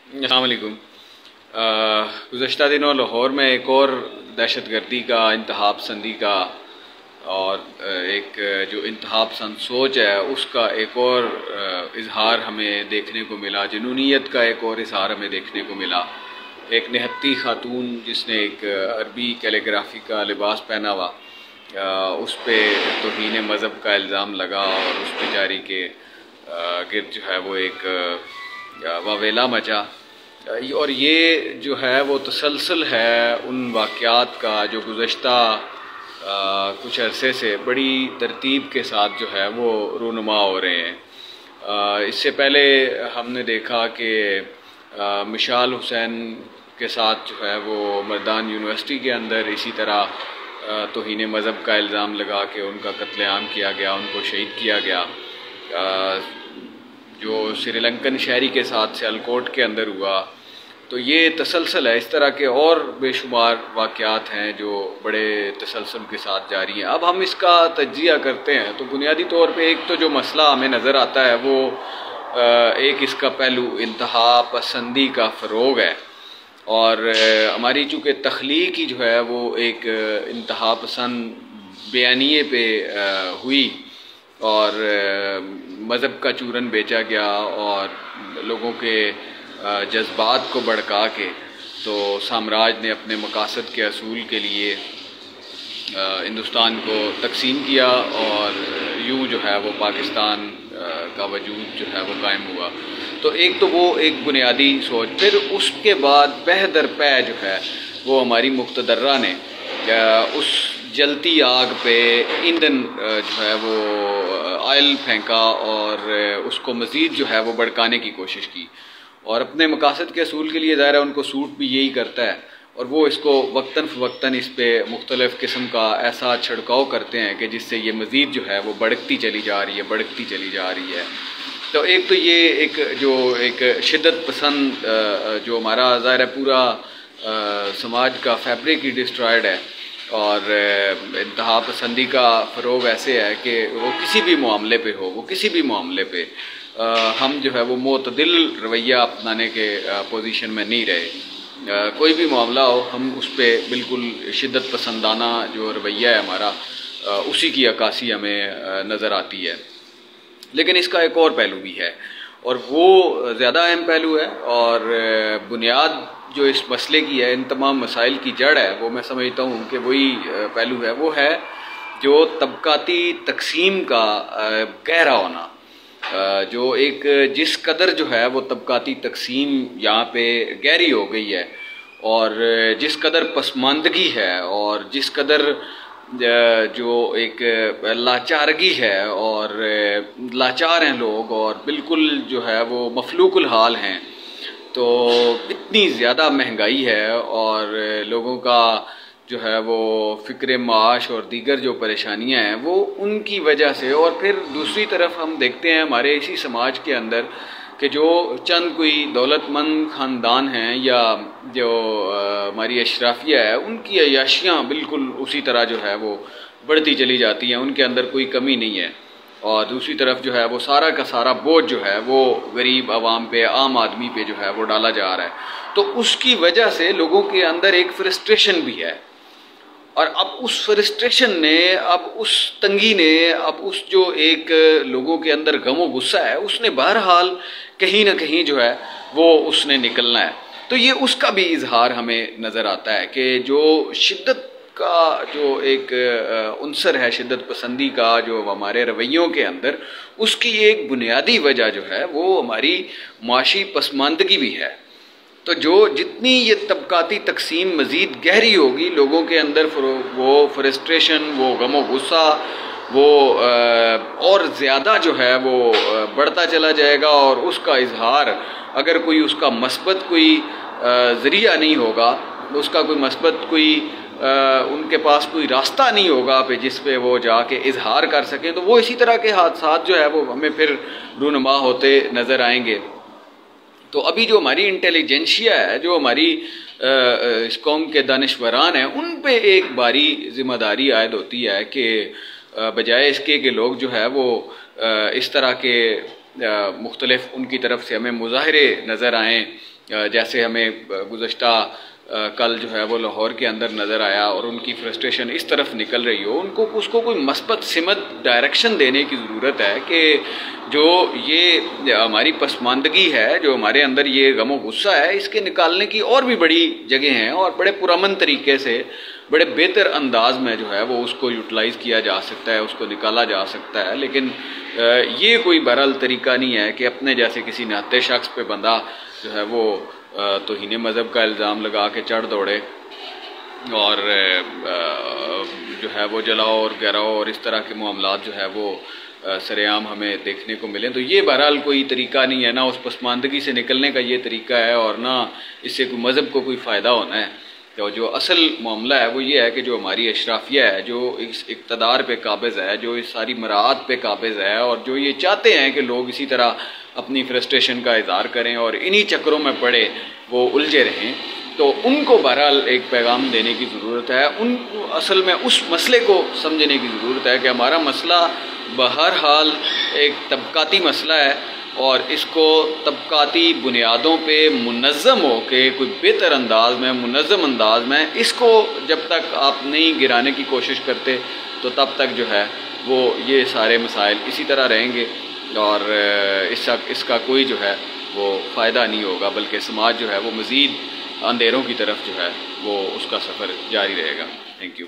अस्सलाम वालेकुम। गुज़श्ता दिनों लाहौर में एक और दहशत गर्दी का, इंतहा पसंदी का और एक जो इंतहा पसंद सोच है उसका एक और इजहार हमें देखने को मिला। जुनूनियत का एक और इजहार हमें देखने को मिला। एक निहत्ती खातून जिसने एक अरबी कैलीग्राफी का लिबास पहना हुआ, उस पर तौहीन मज़हब का इल्ज़ाम लगा और उस बेचारी के गिर्द जो है वो एक वावेला मचा। और ये जो है वो तसलसल है उन वाक़यात का जो गुज़श्ता कुछ अरसे से बड़ी तरतीब के साथ जो है वो रूनुमा हो रहे हैं। इससे पहले हमने देखा कि मिशाल हुसैन के साथ जो है वो मर्दान यूनिवर्सिटी के अंदर इसी तरह तौहीन मज़हब का इल्ज़ाम लगा के उनका कत्लेआम किया गया, उनको शहीद किया गया। जो श्रीलंकन शहरी के साथ सियालकोट के अंदर हुआ, तो ये तसलसल है। इस तरह के और बेशुमार वाक़यात हैं जो बड़े तसलसल के साथ जारी हैं। अब हम इसका तज्ज़िया करते हैं तो बुनियादी तौर पे एक तो जो मसला हमें नज़र आता है वो एक इसका पहलू इंतहा पसंदी का फ़रोग़ है। और हमारी चूँकि तख्लीक ही जो है वो एक इंतहा पसंद बयानिए पे हुई और मज़हब का चूरन बेचा गया और लोगों के जज्बात को भड़का के तो साम्राज्य ने अपने मकासद के असूल के लिए हिंदुस्तान को तकसीम किया और यूँ जो है वो पाकिस्तान का वजूद जो है वो कायम हुआ। तो एक तो वो एक बुनियादी सोच, फिर उसके बाद पह दर पह जो है वो हमारी मुक़्तदर्रा ने उस जलती आग पे ईंधन जो है वो ऑयल फेंका और उसको मज़ीद जो है वो भड़काने की कोशिश की और अपने मकासद के असूल के लिए ज़ाहिर है उनको सूट भी यही करता है और वो इसको वक्तन फ़वक्तन इस पर मुख्तलिफ़ किस्म का ऐसा छिड़काव करते हैं कि जिससे ये मज़ीद जो है वो बढ़ती चली जा रही है, बढ़ती चली जा रही है। तो एक तो ये एक शिद्दत पसंद जो हमारा ज़ाहिर है पूरा समाज का फैब्रिक ही डिस्ट्रॉयड है और इंतहा पसंदी का फ़रोग़ ऐसे है कि वो किसी भी मामले पे हो, वो किसी भी मामले पे हम जो है वो मोतदिल रवैया अपनाने के पोजीशन में नहीं रहे। कोई भी मामला हो हम उस पर बिल्कुल शिद्दत पसंदाना जो रवैया है हमारा, उसी की अक्कासी हमें नज़र आती है। लेकिन इसका एक और पहलू भी है और वो ज़्यादा अहम पहलू है और बुनियाद जो इस मसले की है, इन तमाम मसाइल की जड़ है, वो मैं समझता हूँ कि वही पहलू है। वो है जो तबकाती तकसीम का गहरा होना, जो एक जिस कदर जो है वो तबकाती तकसीम यहाँ पे गहरी हो गई है और जिस कदर पसमानदगी है और जिस कदर जो एक लाचारगी है और लाचार हैं लोग और बिल्कुल जो है वो मफलूकुल हाल हैं। तो इतनी ज़्यादा महंगाई है और लोगों का जो है वो फ़िक्र माश और दीगर जो परेशानियां हैं वो उनकी वजह से। और फिर दूसरी तरफ हम देखते हैं हमारे इसी समाज के अंदर कि जो चंद कोई दौलतमंद ख़ानदान हैं या जो हमारी अशराफिया है, उनकी अय्याशियाँ बिल्कुल उसी तरह जो है वो बढ़ती चली जाती हैं, उनके अंदर कोई कमी नहीं है। और दूसरी तरफ जो है वो सारा का सारा बोझ जो है वो गरीब आवाम पे, आम आदमी पे जो है वो डाला जा रहा है। तो उसकी वजह से लोगों के अंदर एक फ्रस्ट्रेशन भी है और अब उस फ्रस्ट्रेशन ने, अब उस तंगी ने, अब उस जो एक लोगों के अंदर गमो गुस्सा है, उसने बहरहाल कहीं ना कहीं जो है वो उसने निकलना है। तो ये उसका भी इजहार हमें नज़र आता है कि जो शिद्दत का जो एक उन्सर है, शिद्दत पसंदी का जो हमारे रवैयों के अंदर, उसकी एक बुनियादी वजह जो है वो हमारी माशी पसमानदगी भी है। तो जो जितनी ये तबकाती तकसीम मज़ीद गहरी होगी लोगों के अंदर, वो फ्रस्ट्रेशन, वो गमो गुस्सा, वो और ज़्यादा जो है वो बढ़ता चला जाएगा और उसका इजहार अगर कोई उसका मस्बत कोई ज़रिया नहीं होगा, उसका कोई मस्बत कोई उनके पास कोई रास्ता नहीं होगा पे जिस पे वो जाके इजहार कर सकें, तो वो इसी तरह के हादसात जो है वो हमें फिर रूनुमा होते नज़र आएंगे। तो अभी जो हमारी इंटेलिजेंशिया है, जो हमारी इस कौम के दानिश्वरान हैं, उन पे एक बारी ज़िम्मेदारी आयद होती है कि बजाय इसके कि लोग जो है वो इस तरह के मुख्तलिफ उनकी तरफ से हमें मुजाहरे नज़र आएँ जैसे हमें गुज़श्ता कल जो है वो लाहौर के अंदर नज़र आया और उनकी फ्रस्ट्रेशन इस तरफ निकल रही हो, उसको कोई मस्बत सिमत डायरेक्शन देने की ज़रूरत है कि जो ये हमारी पसमानदगी है, जो हमारे अंदर ये गमो गुस्सा है, इसके निकालने की और भी बड़ी जगह हैं और बड़े पुरअमन तरीके से, बड़े बेहतर अंदाज में जो है वो उसको यूटिलाइज़ किया जा सकता है, उसको निकाला जा सकता है। लेकिन ये कोई बहरहाल तरीका नहीं है कि अपने जैसे किसी नाते शख्स पे बंदा जो है वो तौहीन मज़हब का इल्ज़ाम लगा के चढ़ दौड़े और जो है वो जलाओ और गिराओ और इस तरह के मामलात जो है वो सरेआम हमें देखने को मिलें। तो ये बहरहाल कोई तरीका नहीं है, ना उस पसमानदगी से निकलने का ये तरीका है और ना इससे कोई मज़हब को कोई फ़ायदा होना है। तो जो असल मामला है वो ये है कि जो हमारी अशराफिया है, जो इस इक़्तिदार पे काबिज़ है, जो इस सारी मराहत पे काबिज़ है और जो ये चाहते हैं कि लोग इसी तरह अपनी फ्रस्ट्रेशन का इज़हार करें और इन्हीं चक्करों में पड़े वो उलझे रहें, तो उनको बहरहाल एक पैगाम देने की ज़रूरत है। उन असल में उस मसले को समझने की ज़रूरत है कि हमारा मसला बहरहाल एक तबकाती मसला है और इसको तबकाती बुनियादों पे मुनज़्ज़म हो के कोई बेहतर अंदाज में, मुनज़्ज़म अंदाज में इसको जब तक आप नहीं गिराने की कोशिश करते तो तब तक जो है वो ये सारे मसाइल इसी तरह रहेंगे और इसका कोई जो है वो फ़ायदा नहीं होगा, बल्कि समाज जो है वो मज़ीद अंधेरों की तरफ जो है वो उसका सफ़र जारी रहेगा। Thank you.